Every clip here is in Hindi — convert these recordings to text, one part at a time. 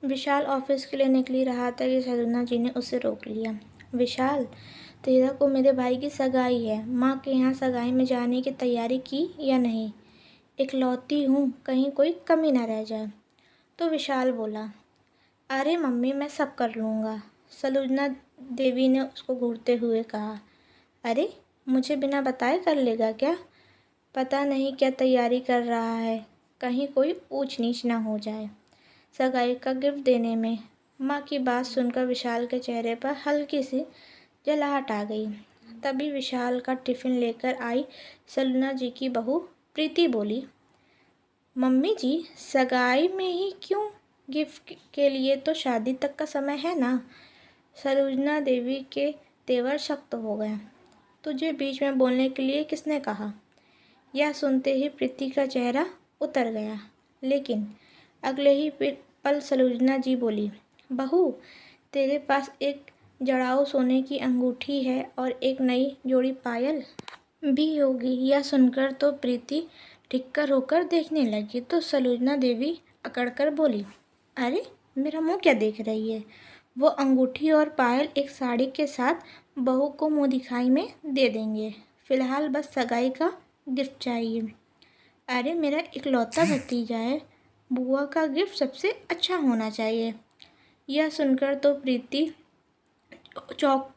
विशाल ऑफिस के लिए निकल रहा था कि सलूना जी ने उसे रोक लिया। विशाल, तेरा को मेरे भाई की सगाई है। माँ के यहाँ सगाई में जाने की तैयारी की या नहीं? इकलौती हूँ, कहीं कोई कमी ना रह जाए। तो विशाल बोला, अरे मम्मी, मैं सब कर लूँगा। सलूना देवी ने उसको घूरते हुए कहा, अरे मुझे बिना बताए कर लेगा क्या? पता नहीं क्या तैयारी कर रहा है, कहीं कोई ऊंच नीच ना हो जाए सगाई का गिफ्ट देने में। माँ की बात सुनकर विशाल के चेहरे पर हल्की सी जलाहट आ गई। तभी विशाल का टिफ़िन लेकर आई सलूना जी की बहू प्रीति बोली, मम्मी जी, सगाई में ही क्यों? गिफ्ट के लिए तो शादी तक का समय है ना। सलूना देवी के तेवर सख्त हो गए। तुझे बीच में बोलने के लिए किसने कहा? यह सुनते ही प्रीति का चेहरा उतर गया। लेकिन अगले ही पल सलूना जी बोली, बहू, तेरे पास एक जड़ाऊ सोने की अंगूठी है और एक नई जोड़ी पायल भी होगी। यह सुनकर तो प्रीति ठिक्कर होकर देखने लगी तो सलूना देवी अकड़कर बोली, अरे मेरा मुंह क्या देख रही है? वो अंगूठी और पायल एक साड़ी के साथ बहू को मुंह दिखाई में दे देंगे। फिलहाल बस सगाई का गिफ्ट चाहिए। अरे मेरा इकलौता भतीजा है, बुआ का गिफ्ट सबसे अच्छा होना चाहिए। यह सुनकर तो प्रीति चौंक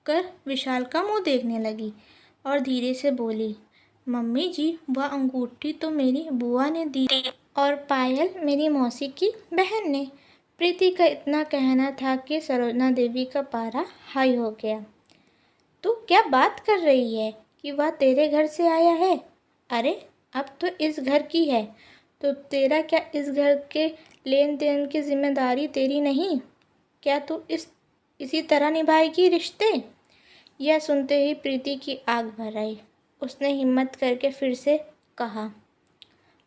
कर विशाल का मुंह देखने लगी और धीरे से बोली, मम्मी जी, वह अंगूठी तो मेरी बुआ ने दी और पायल मेरी मौसी की बहन ने। प्रीति का इतना कहना था कि सलूना देवी का पारा हाई हो गया। तू क्या बात कर रही है कि वह तेरे घर से आया है? अरे अब तो इस घर की है, तो तेरा क्या इस घर के लेन देन की जिम्मेदारी तेरी नहीं? क्या तू इसी तरह निभाएगी रिश्ते? यह सुनते ही प्रीति की आग भर आई। उसने हिम्मत करके फिर से कहा,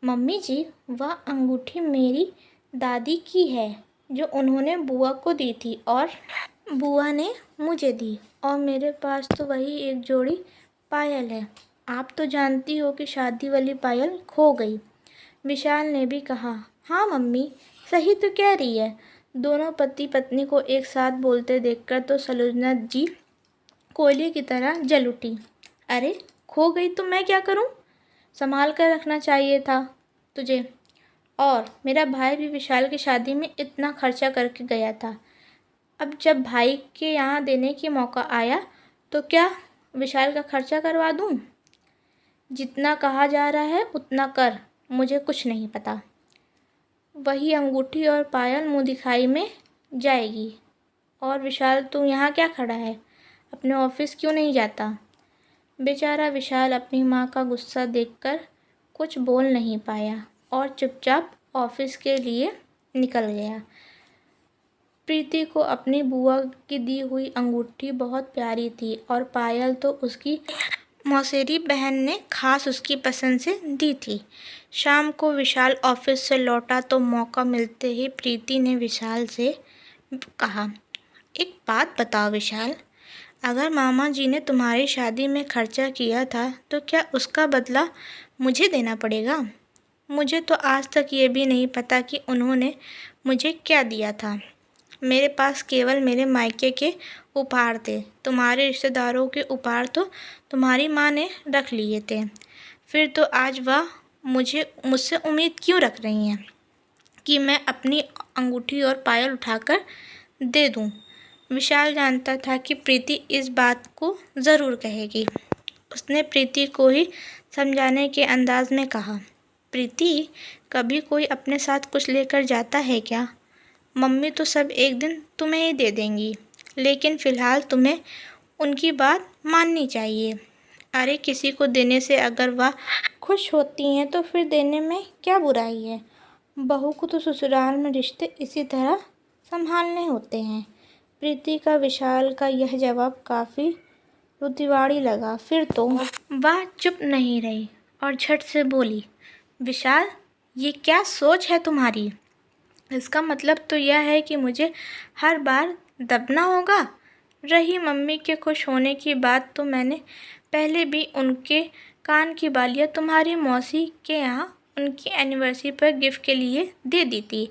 मम्मी जी, वह अंगूठी मेरी दादी की है जो उन्होंने बुआ को दी थी और बुआ ने मुझे दी, और मेरे पास तो वही एक जोड़ी पायल है। आप तो जानती हो कि शादी वाली पायल खो गई। विशाल ने भी कहा, हाँ मम्मी, सही तो कह रही है। दोनों पति पत्नी को एक साथ बोलते देखकर तो सलूना जी कोयले की तरह जल उठी। अरे खो गई तो मैं क्या करूं? संभाल कर रखना चाहिए था तुझे। और मेरा भाई भी विशाल की शादी में इतना खर्चा करके गया था। अब जब भाई के यहाँ देने की मौका आया तो क्या विशाल का खर्चा करवा दूं? जितना कहा जा रहा है उतना कर, मुझे कुछ नहीं पता। वही अंगूठी और पायल मुँह दिखाई में जाएगी। और विशाल, तू यहाँ क्या खड़ा है? अपने ऑफिस क्यों नहीं जाता? बेचारा विशाल अपनी माँ का गुस्सा देखकर कुछ बोल नहीं पाया और चुपचाप ऑफिस के लिए निकल गया। प्रीति को अपनी बुआ की दी हुई अंगूठी बहुत प्यारी थी और पायल तो उसकी मौसेरी बहन ने खास उसकी पसंद से दी थी। शाम को विशाल ऑफिस से लौटा तो मौका मिलते ही प्रीति ने विशाल से कहा, एक बात बताओ विशाल, अगर मामा जी ने तुम्हारी शादी में खर्चा किया था तो क्या उसका बदला मुझे देना पड़ेगा? मुझे तो आज तक ये भी नहीं पता कि उन्होंने मुझे क्या दिया था। मेरे पास केवल मेरे मायके के उपहार थे। तुम्हारे रिश्तेदारों के उपहार तो तुम्हारी माँ ने रख लिए थे। फिर तो आज वह मुझसे उम्मीद क्यों रख रही हैं कि मैं अपनी अंगूठी और पायल उठाकर दे दूं? विशाल जानता था कि प्रीति इस बात को ज़रूर कहेगी। उसने प्रीति को ही समझाने के अंदाज में कहा, प्रीति, कभी कोई अपने साथ कुछ लेकर जाता है क्या? मम्मी तो सब एक दिन तुम्हें ही दे देंगी, लेकिन फ़िलहाल तुम्हें उनकी बात माननी चाहिए। अरे किसी को देने से अगर वह खुश होती हैं तो फिर देने में क्या बुराई है? बहू को तो ससुराल में रिश्ते इसी तरह संभालने होते हैं। प्रीति का विशाल का यह जवाब काफ़ी रुतिवाड़ी लगा। फिर तो वह चुप नहीं रही और झट से बोली, विशाल, ये क्या सोच है तुम्हारी? इसका मतलब तो यह है कि मुझे हर बार दबना होगा। रही मम्मी के खुश होने की बात, तो मैंने पहले भी उनके कान की बालियाँ तुम्हारी मौसी के यहाँ उनकी एनिवर्सरी पर गिफ्ट के लिए दे दी थी।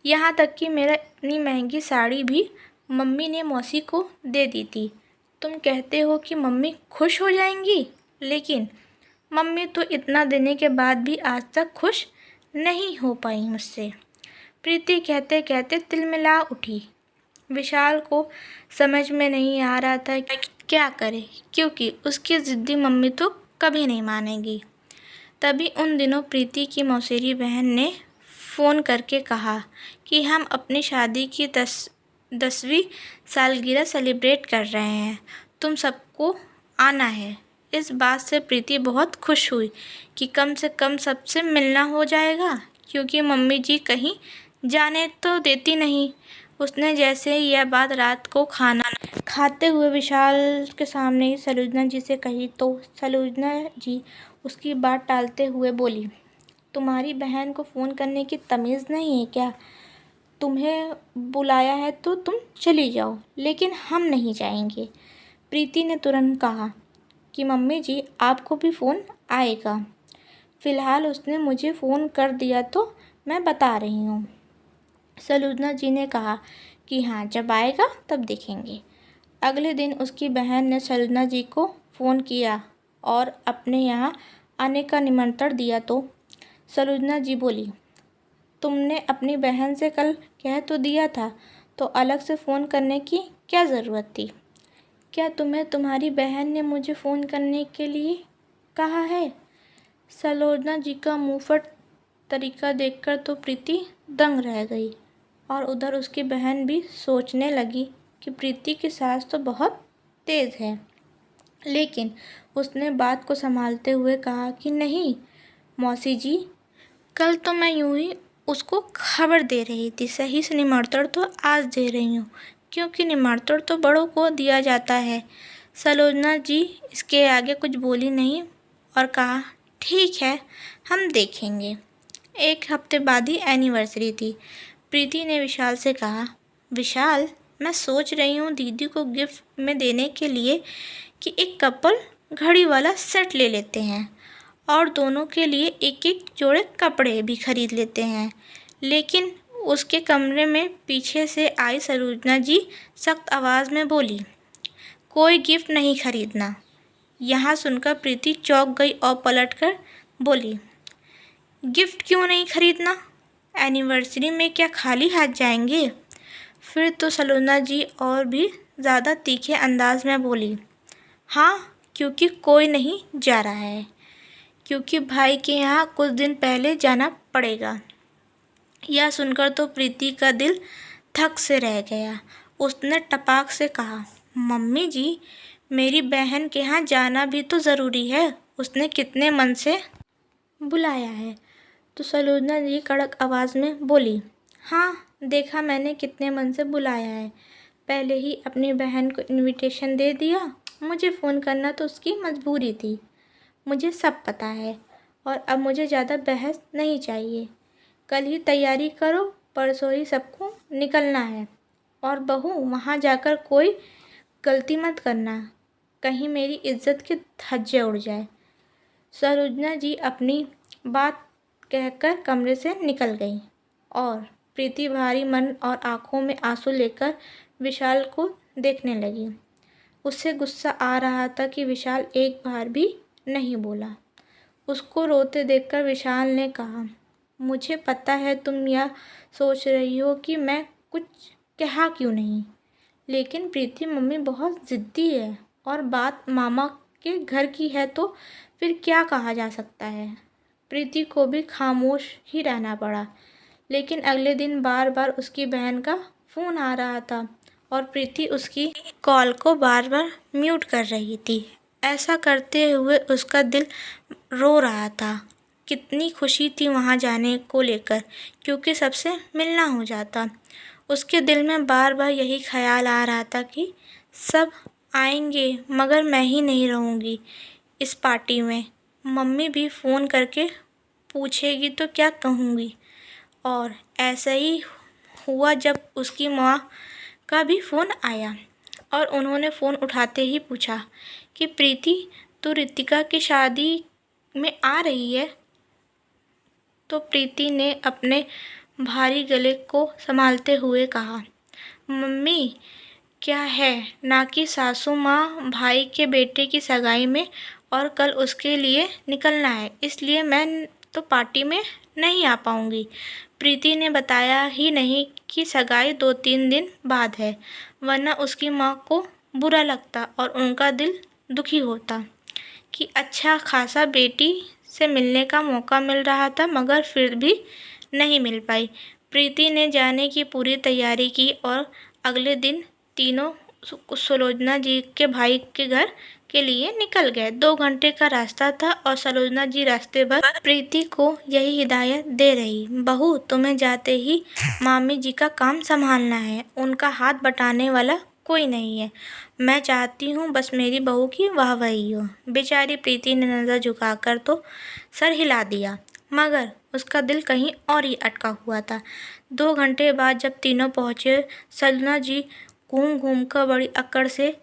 यहाँ तक कि मेरा इतनी महंगी साड़ी भी मम्मी ने मौसी को दे दी थी। तुम कहते हो कि मम्मी खुश हो जाएंगी, लेकिन मम्मी तो इतना देने के बाद भी आज तक खुश नहीं हो पाई मुझसे। प्रीति कहते कहते तिलमिला उठी। विशाल को समझ में नहीं आ रहा था कि क्या करे, क्योंकि उसकी ज़िद्दी मम्मी तो कभी नहीं मानेगी। तभी उन दिनों प्रीति की मौसेरी बहन ने फ़ोन करके कहा कि हम अपनी शादी की 10वीं सालगिरह सेलिब्रेट कर रहे हैं, तुम सबको आना है। इस बात से प्रीति बहुत खुश हुई कि कम से कम सबसे मिलना हो जाएगा, क्योंकि मम्मी जी कहीं जाने तो देती नहीं। उसने जैसे ही यह बात रात को खाना खाते हुए विशाल के सामने ही सलोजना जी से कही तो सलोजना जी उसकी बात टालते हुए बोली, तुम्हारी बहन को फ़ोन करने की तमीज़ नहीं है क्या? तुम्हें बुलाया है तो तुम चली जाओ, लेकिन हम नहीं जाएंगे। प्रीति ने तुरंत कहा कि मम्मी जी आपको भी फ़ोन आएगा। फ़िलहाल उसने मुझे फ़ोन कर दिया तो मैं बता रही हूँ। सलोजना जी ने कहा कि हाँ, जब आएगा तब देखेंगे। अगले दिन उसकी बहन ने सलोजना जी को फ़ोन किया और अपने यहाँ आने का निमंत्रण दिया तो सलोजना जी बोली, तुमने अपनी बहन से कल कह तो दिया था, तो अलग से फ़ोन करने की क्या ज़रूरत थी? क्या तुम्हारी बहन ने मुझे फ़ोन करने के लिए कहा है? सलोजना जी का मुँहफट तरीका देखकर तो प्रीति दंग रह गई और उधर उसकी बहन भी सोचने लगी कि प्रीति की सास तो बहुत तेज़ है। लेकिन उसने बात को संभालते हुए कहा कि नहीं मौसी जी, कल तो मैं यूं ही उसको खबर दे रही थी, सही से निमंत्रण तो आज दे रही हूँ, क्योंकि निमंत्रण तो बड़ों को दिया जाता है। सलोजना जी इसके आगे कुछ बोली नहीं और कहा, ठीक है, हम देखेंगे। एक हफ्ते बाद ही एनिवर्सरी थी। प्रीति ने विशाल से कहा, विशाल, मैं सोच रही हूँ दीदी को गिफ्ट में देने के लिए कि एक कपल घड़ी वाला सेट ले लेते हैं और दोनों के लिए एक एक जोड़े कपड़े भी खरीद लेते हैं। लेकिन उसके कमरे में पीछे से आई सलोजना जी सख्त आवाज़ में बोली, कोई गिफ्ट नहीं खरीदना। यहाँ सुनकर प्रीति चौंक गई और पलटकर बोली, गिफ्ट क्यों नहीं खरीदना? एनिवर्सरी में क्या खाली हाथ जाएंगे? फिर तो सलोजना जी और भी ज़्यादा तीखे अंदाज में बोली, हाँ, क्योंकि कोई नहीं जा रहा है, क्योंकि भाई के यहाँ कुछ दिन पहले जाना पड़ेगा। यह सुनकर तो प्रीति का दिल थक से रह गया। उसने टपाक से कहा, मम्मी जी, मेरी बहन के यहाँ जाना भी तो ज़रूरी है, उसने कितने मन से बुलाया है। तो सलोजना जी कड़क आवाज़ में बोली, हाँ, देखा मैंने कितने मन से बुलाया है। पहले ही अपनी बहन को इनविटेशन दे दिया, मुझे फ़ोन करना तो उसकी मजबूरी थी। मुझे सब पता है और अब मुझे ज़्यादा बहस नहीं चाहिए। कल ही तैयारी करो, परसों ही सबको निकलना है। और बहू, वहाँ जाकर कोई गलती मत करना, कहीं मेरी इज्जत के धज्जे उड़ जाए। सरोजना जी अपनी बात कहकर कमरे से निकल गई और प्रीति भारी मन और आंखों में आंसू लेकर विशाल को देखने लगी। उससे गुस्सा आ रहा था कि विशाल एक बार भी नहीं बोला। उसको रोते देखकर विशाल ने कहा, मुझे पता है तुम यह सोच रही हो कि मैं कुछ कहा क्यों नहीं, लेकिन प्रीति मम्मी बहुत ज़िद्दी है और बात मामा के घर की है तो फिर क्या कहा जा सकता है। प्रीति को भी खामोश ही रहना पड़ा, लेकिन अगले दिन बार बार उसकी बहन का फ़ोन आ रहा था और प्रीति उसकी कॉल को बार बार म्यूट कर रही थी। ऐसा करते हुए उसका दिल रो रहा था। कितनी खुशी थी वहाँ जाने को लेकर, क्योंकि सबसे मिलना हो जाता। उसके दिल में बार बार यही ख्याल आ रहा था कि सब आएंगे मगर मैं ही नहीं रहूँगी इस पार्टी में। मम्मी भी फ़ोन करके पूछेगी तो क्या कहूँगी। और ऐसा ही हुआ जब उसकी माँ का भी फ़ोन आया और उन्होंने फ़ोन उठाते ही पूछा कि प्रीति, तू रितिका की शादी में आ रही है? तो प्रीति ने अपने भारी गले को संभालते हुए कहा, मम्मी क्या है ना कि सासू माँ भाई के बेटे की सगाई में और कल उसके लिए निकलना है, इसलिए मैं तो पार्टी में नहीं आ पाऊँगी। प्रीति ने बताया ही नहीं कि सगाई 2-3 दिन बाद है, वरना उसकी माँ को बुरा लगता और उनका दिल दुखी होता कि अच्छा खासा बेटी से मिलने का मौका मिल रहा था मगर फिर भी नहीं मिल पाई। प्रीति ने जाने की पूरी तैयारी की और अगले दिन तीनों सुलोचना जी के भाई के घर के लिए निकल गए। 2 घंटे का रास्ता था और सुलोचना जी रास्ते भर प्रीति को यही हिदायत दे रही, बहू तुम्हें जाते ही मामी जी का काम संभालना है, उनका हाथ बटाने वाला कोई नहीं है। मैं चाहती हूँ बस मेरी बहू की वाहवाही हो। बेचारी प्रीति ने नज़र झुकाकर तो सर हिला दिया, मगर उसका दिल कहीं और ही अटका हुआ था। 2 घंटे बाद जब तीनों पहुँचे, सुलोचना जी घूम घूम कर बड़ी अकड़ से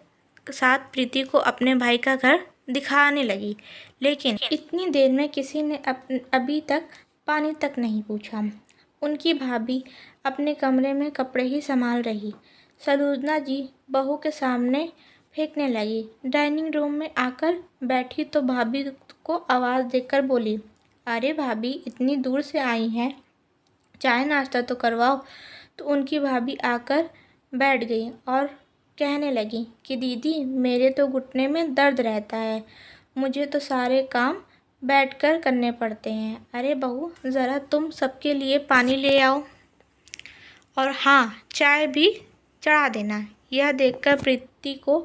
साथ प्रीति को अपने भाई का घर दिखाने लगी, लेकिन इतनी देर में किसी ने अभी तक पानी तक नहीं पूछा। उनकी भाभी अपने कमरे में कपड़े ही संभाल रही। सुलोचना जी बहू के सामने फेंकने लगी। डाइनिंग रूम में आकर बैठी तो भाभी को आवाज़ देकर बोली, अरे भाभी इतनी दूर से आई हैं, चाय नाश्ता तो करवाओ। तो उनकी भाभी आकर बैठ गई और कहने लगी कि दीदी मेरे तो घुटने में दर्द रहता है, मुझे तो सारे काम बैठकर करने पड़ते हैं। अरे बहू ज़रा तुम सबके लिए पानी ले आओ और हाँ चाय भी चढ़ा देना। यह देखकर प्रीति को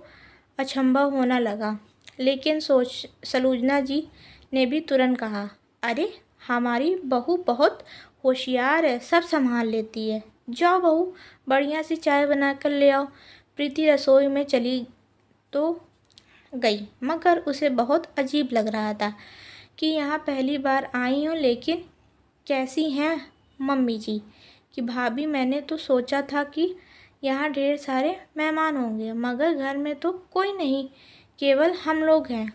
अचंभा होने लगा, लेकिन सुलोचना जी ने भी तुरंत कहा, अरे हमारी बहू बहुत होशियार है, सब संभाल लेती है। जाओ बहू बढ़िया सी चाय बनाकर ले आओ। प्रीति रसोई में चली तो गई, मगर उसे बहुत अजीब लग रहा था कि यहाँ पहली बार आई हूँ, लेकिन कैसी हैं मम्मी जी कि भाभी मैंने तो सोचा था कि यहाँ ढेर सारे मेहमान होंगे, मगर घर में तो कोई नहीं, केवल हम लोग हैं।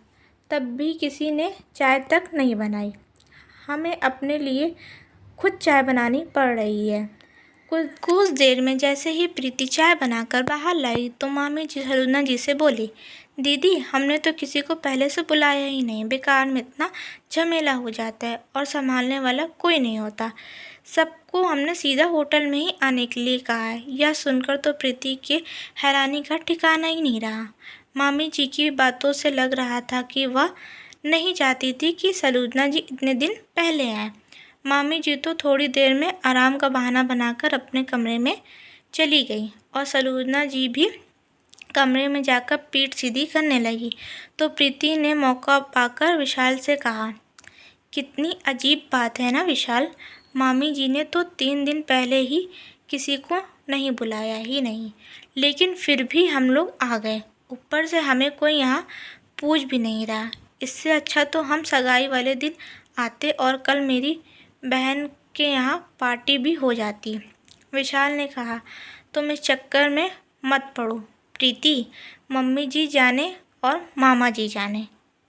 तब भी किसी ने चाय तक नहीं बनाई, हमें अपने लिए खुद चाय बनानी पड़ रही है। कुछ देर में जैसे ही प्रीति चाय बनाकर बाहर लाई तो मामी जी सुलोचना जी से बोली, दीदी हमने तो किसी को पहले से बुलाया ही नहीं, बेकार में इतना झमेला हो जाता है और संभालने वाला कोई नहीं होता, सबको हमने सीधा होटल में ही आने के लिए कहा है। यह सुनकर तो प्रीति के हैरानी का ठिकाना ही नहीं रहा। मामी जी की बातों से लग रहा था कि वह नहीं चाहती थी कि सुलोचना जी इतने दिन पहले आए। मामी जी तो थोड़ी देर में आराम का बहाना बनाकर अपने कमरे में चली गई और सुलोचना जी भी कमरे में जाकर पीठ सीधी करने लगी। तो प्रीति ने मौका पाकर विशाल से कहा, कितनी अजीब बात है ना विशाल, मामी जी ने तो 3 दिन पहले ही किसी को नहीं बुलाया ही नहीं, लेकिन फिर भी हम लोग आ गए, ऊपर से हमें कोई यहाँ पूछ भी नहीं रहा। इससे अच्छा तो हम सगाई वाले दिन आते और कल मेरी बहन के यहाँ पार्टी भी हो जाती। विशाल ने कहा, तुम इस चक्कर में मत पड़ो प्रीति, मम्मी जी जाने और मामा जी जाने।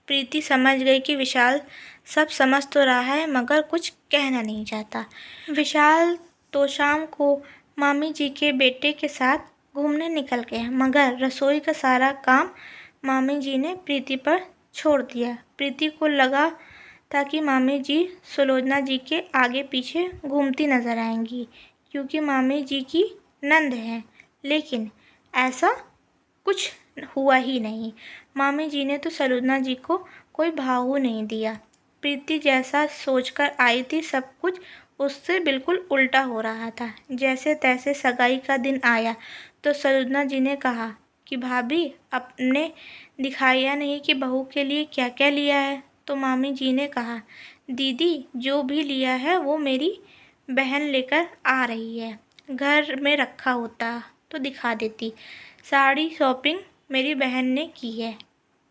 प्रीति समझ गई कि विशाल सब समझ तो रहा है मगर कुछ कहना नहीं चाहता। विशाल तो शाम को मामी जी के बेटे के साथ घूमने निकल गया, मगर रसोई का सारा काम मामी जी ने प्रीति पर छोड़ दिया। प्रीति को लगा था कि मामी जी सुलोचना जी के आगे पीछे घूमती नजर आएंगी क्योंकि मामी जी की नंद है, लेकिन ऐसा कुछ हुआ ही नहीं। मामी जी ने तो सुलोचना जी को कोई भाव नहीं दिया। प्रीति जैसा सोचकर आई थी सब कुछ उससे बिल्कुल उल्टा हो रहा था। जैसे तैसे सगाई का दिन आया तो सुलोचना जी ने कहा कि भाभी आपने दिखाया नहीं कि बहू के लिए क्या क्या लिया है। तो मामी जी ने कहा, दीदी जो भी लिया है वो मेरी बहन लेकर आ रही है, घर में रखा होता तो दिखा देती। साड़ी शॉपिंग मेरी बहन ने की है,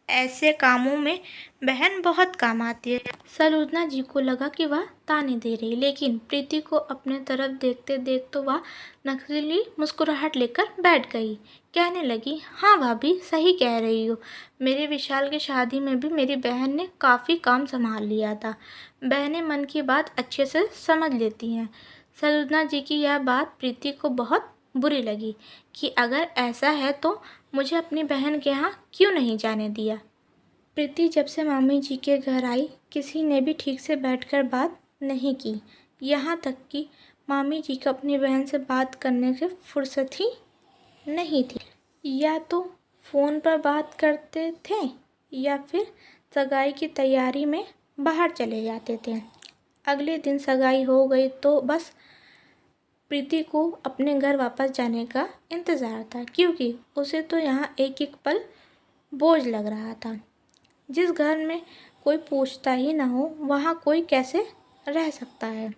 ऐसे कामों में बहन बहुत काम आती है। सुलोचना जी को लगा कि वह ताने दे रही, लेकिन प्रीति को अपने तरफ देखते देख तो वह नकली मुस्कुराहट लेकर बैठ गई। कहने लगी, हाँ भाभी सही कह रही हो, मेरे विशाल की शादी में भी मेरी बहन ने काफ़ी काम संभाल लिया था। बहनें मन की बात अच्छे से समझ लेती हैं। सरोजना जी की यह बात प्रीति को बहुत बुरी लगी कि अगर ऐसा है तो मुझे अपनी बहन के यहाँ क्यों नहीं जाने दिया। प्रीति जब से मामी जी के घर आई किसी ने भी ठीक से बैठकर बात नहीं की। यहाँ तक कि मामी जी को अपनी बहन से बात करने से फुर्सत ही नहीं थी। या तो फ़ोन पर बात करते थे या फिर सगाई की तैयारी में बाहर चले जाते थे। अगले दिन सगाई हो गई तो बस प्रीति को अपने घर वापस जाने का इंतज़ार था, क्योंकि उसे तो यहाँ एक एक पल बोझ लग रहा था। जिस घर में कोई पूछता ही ना हो वहाँ कोई कैसे रह सकता है।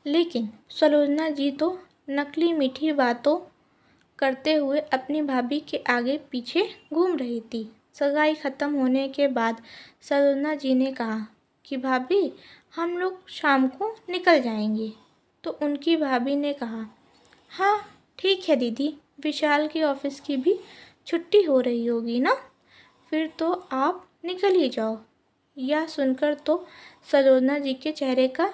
लेकिन सलोचना जी तो नकली मीठी बातों करते हुए अपनी भाभी के आगे पीछे घूम रही थी। सगाई ख़त्म होने के बाद सलोचना जी ने कहा कि भाभी हम लोग शाम को निकल जाएंगे। तो उनकी भाभी ने कहा, हाँ ठीक है दीदी, विशाल के ऑफिस की भी छुट्टी हो रही होगी ना, फिर तो आप निकल ही जाओ। यह सुनकर तो सलोचना जी के चेहरे का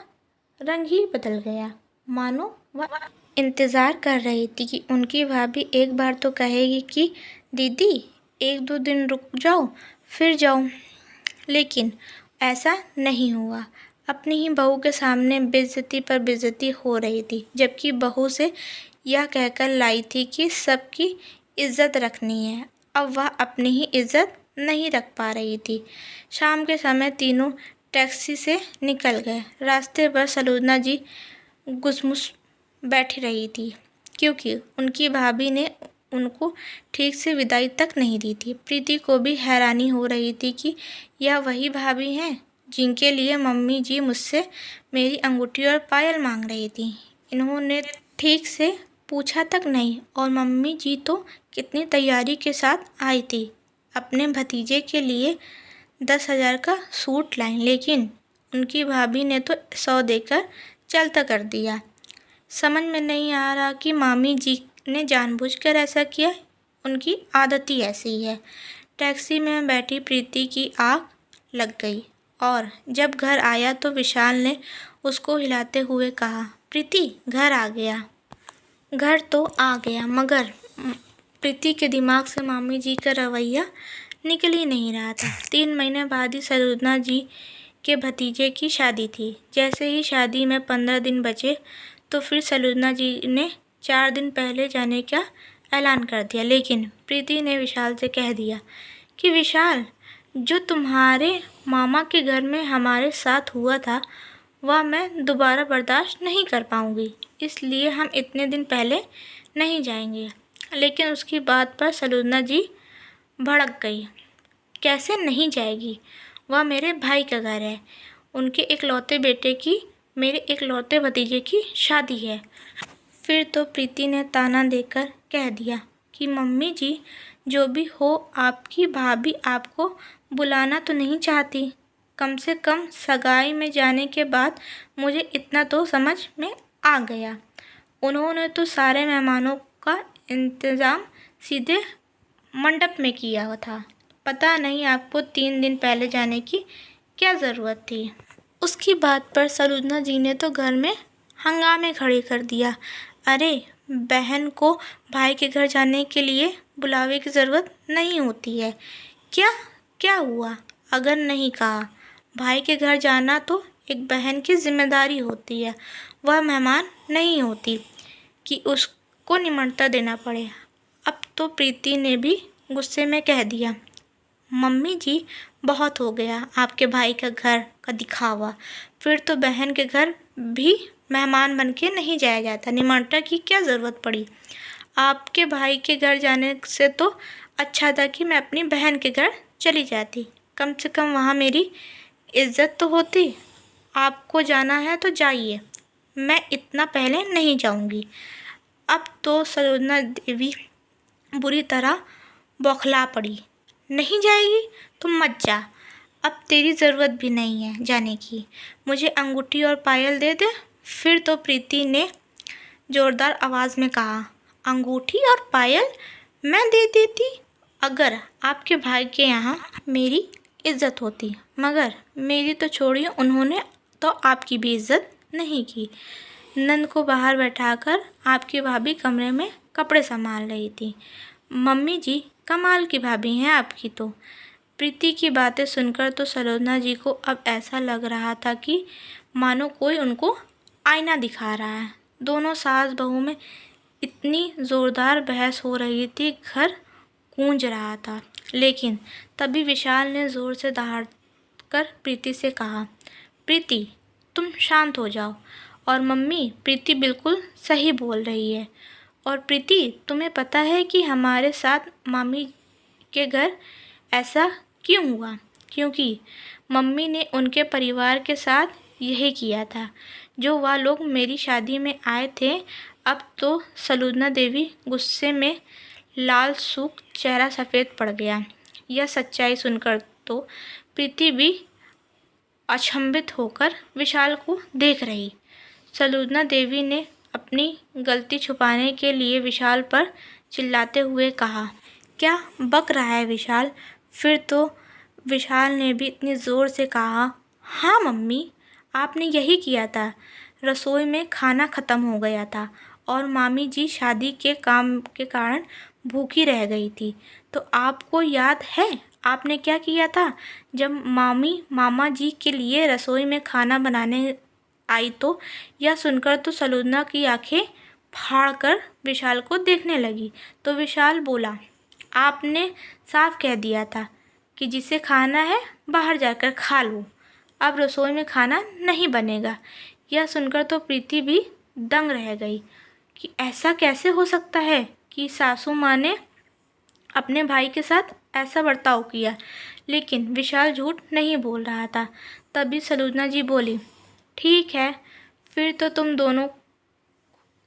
रंग ही बदल गया, मानो वह इंतज़ार कर रही थी कि उनकी भाभी एक बार तो कहेगी कि दीदी 1-2 दिन रुक जाओ फिर जाओ। लेकिन ऐसा नहीं हुआ। अपनी ही बहू के सामने बेइज्जती पर बेइज्जती हो रही थी, जबकि बहू से यह कहकर लाई थी कि सबकी इज्जत रखनी है। अब वह अपनी ही इज्जत नहीं रख पा रही थी। शाम के समय तीनों टैक्सी से निकल गए। रास्ते पर सलोचना जी गुसमुस बैठी रही थी, क्योंकि उनकी भाभी ने उनको ठीक से विदाई तक नहीं दी थी। प्रीति को भी हैरानी हो रही थी कि यह वही भाभी हैं जिनके लिए मम्मी जी मुझसे मेरी अंगूठी और पायल मांग रही थी। इन्होंने ठीक से पूछा तक नहीं और मम्मी जी तो कितनी तैयारी के साथ आई थी। अपने भतीजे के लिए 10,000 का सूट लाई, लेकिन उनकी भाभी ने तो 100 देकर चलता कर दिया। समझ में नहीं आ रहा कि मामी जी ने जानबूझकर ऐसा किया, उनकी आदत ही ऐसी है। टैक्सी में बैठी प्रीति की आँख लग गई और जब घर आया तो विशाल ने उसको हिलाते हुए कहा, प्रीति घर आ गया। घर तो आ गया, मगर प्रीति के दिमाग से मामी जी का रवैया निकल ही नहीं रहा था। 3 महीने बाद ही सलोचना जी के भतीजे की शादी थी। जैसे ही शादी में 15 दिन बचे तो फिर सलोचना जी ने 4 दिन पहले जाने का ऐलान कर दिया। लेकिन प्रीति ने विशाल से कह दिया कि विशाल, जो तुम्हारे मामा के घर में हमारे साथ हुआ था वह मैं दोबारा बर्दाश्त नहीं कर पाऊँगी, इसलिए हम इतने दिन पहले नहीं जाएंगे। लेकिन उसकी बात पर सलोचना जी भड़क गई। कैसे नहीं जाएगी? वह मेरे भाई का घर है, उनके इकलौते बेटे की, मेरे इकलौते भतीजे की शादी है। फिर तो प्रीति ने ताना देकर कह दिया कि मम्मी जी, जो भी हो आपकी भाभी आपको बुलाना तो नहीं चाहती। कम से कम सगाई में जाने के बाद मुझे इतना तो समझ में आ गया। उन्होंने तो सारे मेहमानों का इंतज़ाम सीधे मंडप में किया था। पता नहीं आपको 3 दिन पहले जाने की क्या ज़रूरत थी। उसकी बात पर सलोचना जी ने तो घर में हंगामे खड़े कर दिया। अरे बहन को भाई के घर जाने के लिए बुलावे की ज़रूरत नहीं होती है। क्या क्या हुआ अगर नहीं कहा? भाई के घर जाना तो एक बहन की जिम्मेदारी होती है, वह मेहमान नहीं होती कि उसको निमंत्रण देना पड़े। अब तो प्रीति ने भी गुस्से में कह दिया, मम्मी जी बहुत हो गया आपके भाई का घर का दिखावा। फिर तो बहन के घर भी मेहमान बन के नहीं जाया जाता, निमंत्रण की क्या ज़रूरत पड़ी? आपके भाई के घर जाने से तो अच्छा था कि मैं अपनी बहन के घर चली जाती, कम से कम वहाँ मेरी इज्जत तो होती। आपको जाना है तो जाइए, मैं इतना पहले नहीं जाऊँगी। अब तो सलोचना देवी बुरी तरह बौखला पड़ी। नहीं जाएगी तो मत जा, अब तेरी ज़रूरत भी नहीं है जाने की, मुझे अंगूठी और पायल दे दे। फिर तो प्रीति ने ज़ोरदार आवाज़ में कहा, अंगूठी और पायल मैं दे देती अगर आपके भाई के यहाँ मेरी इज्जत होती, मगर मेरी तो छोड़िए, उन्होंने तो आपकी भी इज्जत नहीं की। नंद को बाहर बैठाकर आपकी भाभी कमरे में कपड़े संभाल रही थी। मम्मी जी, कमाल की भाभी हैं आपकी तो। प्रीति की बातें सुनकर तो सलोना जी को अब ऐसा लग रहा था कि मानो कोई उनको आईना दिखा रहा है। दोनों सास बहू में इतनी ज़ोरदार बहस हो रही थी, घर गूंज रहा था। लेकिन तभी विशाल ने ज़ोर से दहाड़कर प्रीति से कहा, प्रीति तुम शांत हो जाओ। और मम्मी, प्रीति बिल्कुल सही बोल रही है। और प्रीति, तुम्हें पता है कि हमारे साथ मामी के घर ऐसा क्यों हुआ? क्योंकि मम्मी ने उनके परिवार के साथ यही किया था जो वह लोग मेरी शादी में आए थे। अब तो सलोना देवी गुस्से में लाल सूख चेहरा सफ़ेद पड़ गया। यह सच्चाई सुनकर तो प्रीति भी अचंभित होकर विशाल को देख रही। सलोना देवी ने अपनी गलती छुपाने के लिए विशाल पर चिल्लाते हुए कहा, क्या बक रहा है विशाल? फिर तो विशाल ने भी इतनी ज़ोर से कहा, हाँ मम्मी, आपने यही किया था। रसोई में खाना ख़त्म हो गया था और मामी जी शादी के काम के कारण भूखी रह गई थी। तो आपको याद है आपने क्या किया था? जब मामी मामा जी के लिए रसोई में खाना बनाने आई तो यह सुनकर तो सलोना की आंखें फाड़कर विशाल को देखने लगी। तो विशाल बोला, आपने साफ कह दिया था कि जिसे खाना है बाहर जाकर खा लो, अब रसोई में खाना नहीं बनेगा। यह सुनकर तो प्रीति भी दंग रह गई कि ऐसा कैसे हो सकता है कि सासू माँ ने अपने भाई के साथ ऐसा बर्ताव किया। लेकिन विशाल झूठ नहीं बोल रहा था। तभी सलोना जी बोली, ठीक है, फिर तो तुम दोनों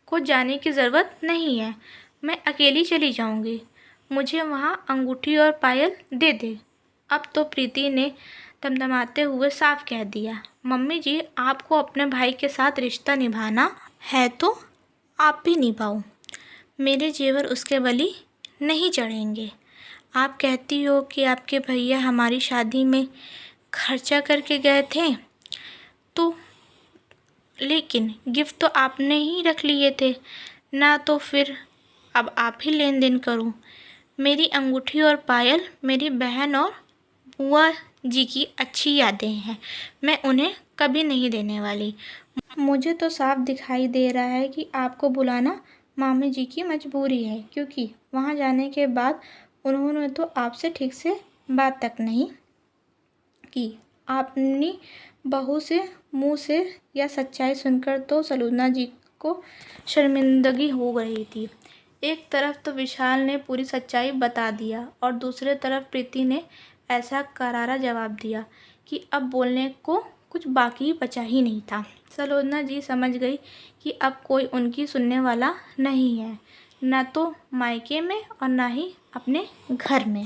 को जाने की ज़रूरत नहीं है, मैं अकेली चली जाऊंगी। मुझे वहाँ अंगूठी और पायल दे दे। अब तो प्रीति ने धमधमाते हुए साफ कह दिया, मम्मी जी, आपको अपने भाई के साथ रिश्ता निभाना है तो आप भी निभाओ। मेरे जेवर उसके बलि नहीं चढ़ेंगे। आप कहती हो कि आपके भैया हमारी शादी में खर्चा करके गए थे, तो लेकिन गिफ्ट तो आपने ही रख लिए थे ना, तो फिर अब आप ही लेन देन करो। मेरी अंगूठी और पायल मेरी बहन और बुआ जी की अच्छी यादें हैं, मैं उन्हें कभी नहीं देने वाली। मुझे तो साफ दिखाई दे रहा है कि आपको बुलाना मामी जी की मजबूरी है, क्योंकि वहाँ जाने के बाद उन्होंने तो आपसे ठीक से बात तक नहीं की। अपनी बहू से मुंह से यह सच्चाई सुनकर तो सलोना जी को शर्मिंदगी हो रही थी। एक तरफ तो विशाल ने पूरी सच्चाई बता दिया और दूसरे तरफ प्रीति ने ऐसा करारा जवाब दिया कि अब बोलने को कुछ बाकी बचा ही नहीं था। सलोना जी समझ गई कि अब कोई उनकी सुनने वाला नहीं है, न तो मायके में और न ही अपने घर में।